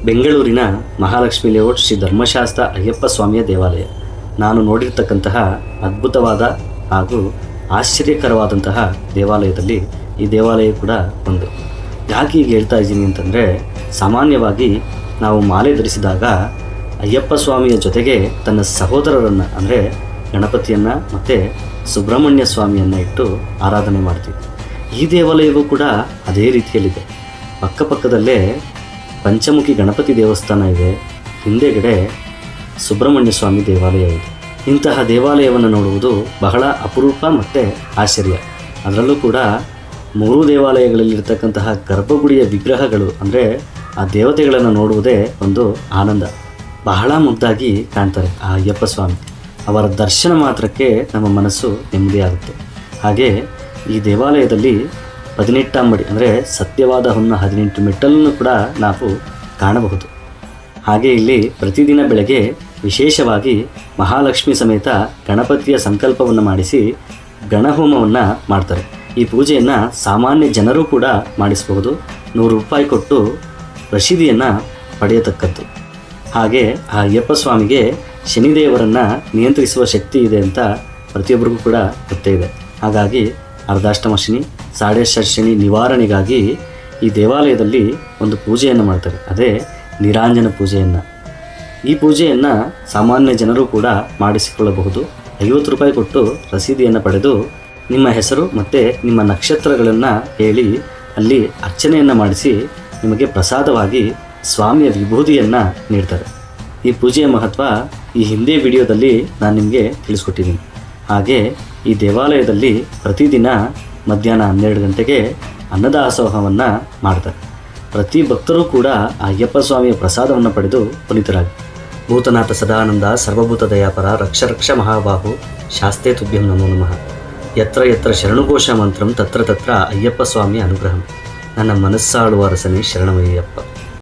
ಬೆಂಗಳೂರಿನ ಮಹಾಲಕ್ಷ್ಮಿ ಲೇಔಟ್ ಶ್ರೀ ಧರ್ಮಶಾಸ್ತ್ರ ಅಯ್ಯಪ್ಪ ಸ್ವಾಮಿಯ ದೇವಾಲಯ ನಾನು ನೋಡಿರ್ತಕ್ಕಂತಹ ಅದ್ಭುತವಾದ ಹಾಗೂ ಆಶ್ಚರ್ಯಕರವಾದಂತಹ ದೇವಾಲಯದಲ್ಲಿ ಈ ದೇವಾಲಯ ಕೂಡ ಒಂದು. ಯಾಕೆ ಈಗ ಹೇಳ್ತಾ ಇದ್ದೀನಿ ಅಂತಂದರೆ, ಸಾಮಾನ್ಯವಾಗಿ ನಾವು ಮಾಲೆ ಧರಿಸಿದಾಗ ಅಯ್ಯಪ್ಪ ಸ್ವಾಮಿಯ ಜೊತೆಗೆ ತನ್ನ ಸಹೋದರರನ್ನು ಅಂದರೆ ಗಣಪತಿಯನ್ನು ಮತ್ತು ಸುಬ್ರಹ್ಮಣ್ಯ ಸ್ವಾಮಿಯನ್ನು ಇಟ್ಟು ಆರಾಧನೆ ಮಾಡ್ತೀವಿ. ಈ ದೇವಾಲಯವೂ ಕೂಡ ಅದೇ ರೀತಿಯಲ್ಲಿದೆ. ಪಕ್ಕಪಕ್ಕದಲ್ಲೇ ಪಂಚಮುಖಿ ಗಣಪತಿ ದೇವಸ್ಥಾನ ಇದೆ, ಹಿಂದೆಗಡೆ ಸುಬ್ರಹ್ಮಣ್ಯ ಸ್ವಾಮಿ ದೇವಾಲಯ ಇದೆ. ಇಂತಹ ದೇವಾಲಯವನ್ನು ನೋಡುವುದು ಬಹಳ ಅಪರೂಪ ಮತ್ತು ಆಶ್ಚರ್ಯ. ಅದರಲ್ಲೂ ಕೂಡ 3 ದೇವಾಲಯಗಳಲ್ಲಿರ್ತಕ್ಕಂತಹ ಗರ್ಭಗುಡಿಯ ವಿಗ್ರಹಗಳು ಅಂದರೆ ಆ ದೇವತೆಗಳನ್ನು ನೋಡುವುದೇ ಒಂದು ಆನಂದ. ಬಹಳ ಮುದ್ದಾಗಿ ಕಾಣ್ತಾರೆ ಆ ಅಯ್ಯಪ್ಪ ಸ್ವಾಮಿ. ಅವರ ದರ್ಶನ ಮಾತ್ರಕ್ಕೆ ನಮ್ಮ ಮನಸ್ಸು ನೆಮ್ಮದಿಯಾಗುತ್ತೆ. ಹಾಗೆ ಈ ದೇವಾಲಯದಲ್ಲಿ 18 ಮಡಿ ಅಂದರೆ ಸತ್ಯವಾದ ಹೊನ್ನ 18 ಮೆಟ್ಟಲನ್ನು ಕೂಡ ನಾವು ಕಾಣಬಹುದು. ಹಾಗೆ ಇಲ್ಲಿ ಪ್ರತಿದಿನ ಬೆಳಗ್ಗೆ ವಿಶೇಷವಾಗಿ ಮಹಾಲಕ್ಷ್ಮಿ ಸಮೇತ ಗಣಪತಿಯ ಸಂಕಲ್ಪವನ್ನು ಮಾಡಿಸಿ ಗಣಹೋಮವನ್ನು ಮಾಡ್ತಾರೆ. ಈ ಪೂಜೆಯನ್ನು ಸಾಮಾನ್ಯ ಜನರು ಕೂಡ ಮಾಡಿಸಬಹುದು. 100 ರೂಪಾಯಿ ಕೊಟ್ಟು ರಶೀದಿಯನ್ನು ಪಡೆಯತಕ್ಕದ್ದು. ಹಾಗೆ ಆ ಅಯ್ಯಪ್ಪ ಸ್ವಾಮಿಗೆ ಶನಿದೇವರನ್ನು ನಿಯಂತ್ರಿಸುವ ಶಕ್ತಿ ಇದೆ ಅಂತ ಪ್ರತಿಯೊಬ್ಬರಿಗೂ ಕೂಡ ಗೊತ್ತೇ ಇದೆ. ಹಾಗಾಗಿ ಅರ್ಧಾಷ್ಟಮ ಶನಿ, ಸಾಡೇಶ್ವರ ಶನಿ ನಿವಾರಣೆಗಾಗಿ ಈ ದೇವಾಲಯದಲ್ಲಿ ಒಂದು ಪೂಜೆಯನ್ನು ಮಾಡ್ತಾರೆ. ಅದೇ ನಿರಾಂಜನ ಪೂಜೆಯನ್ನು. ಈ ಪೂಜೆಯನ್ನು ಸಾಮಾನ್ಯ ಜನರು ಕೂಡ ಮಾಡಿಸಿಕೊಳ್ಳಬಹುದು. 50 ರೂಪಾಯಿ ಕೊಟ್ಟು ರಸೀದಿಯನ್ನು ಪಡೆದು ನಿಮ್ಮ ಹೆಸರು ಮತ್ತು ನಿಮ್ಮ ನಕ್ಷತ್ರಗಳನ್ನು ಹೇಳಿ ಅಲ್ಲಿ ಅರ್ಚನೆಯನ್ನು ಮಾಡಿಸಿ ನಿಮಗೆ ಪ್ರಸಾದವಾಗಿ ಸ್ವಾಮಿಯ ವಿಭೂತಿಯನ್ನು ನೀಡ್ತಾರೆ. ಈ ಪೂಜೆಯ ಮಹತ್ವ ಈ ಹಿಂದೆ ವಿಡಿಯೋದಲ್ಲಿ ನಾನು ನಿಮಗೆ ತಿಳಿಸ್ಕೊಟ್ಟಿದ್ದೀನಿ. ಹಾಗೆ ಈ ದೇವಾಲಯದಲ್ಲಿ ಪ್ರತಿದಿನ ಮಧ್ಯಾಹ್ನ 12 ಗಂಟೆಗೆ ಅನ್ನದಾಸೋಹವನ್ನು ಮಾಡ್ತಾರೆ. ಪ್ರತಿ ಭಕ್ತರೂ ಕೂಡ ಅಯ್ಯಪ್ಪ ಸ್ವಾಮಿಯ ಪ್ರಸಾದವನ್ನು ಪಡೆದು ಪುನೀತರಾಗಿ. ಭೂತನಾಥ ಸದಾನಂದ ಸರ್ವಭೂತ ದಯಾಪರ ರಕ್ಷ ರಕ್ಷ ಮಹಾಬಾಹು ಶಾಸ್ತೆ ತುಭ್ಯಂ ನಮೋ ನಮಃ. ಯತ್ರ ಯತ್ರ ಶರಣುಘೋಷ ಮಂತ್ರಂ ತತ್ರ ತತ್ರ ಅಯ್ಯಪ್ಪ ಸ್ವಾಮಿಯ ಅನುಗ್ರಹಂ. ನನ್ನ ಮನಸ್ಸಾಳುವ ರಸನೆ ಶರಣಮಯ್ಯಪ್ಪ.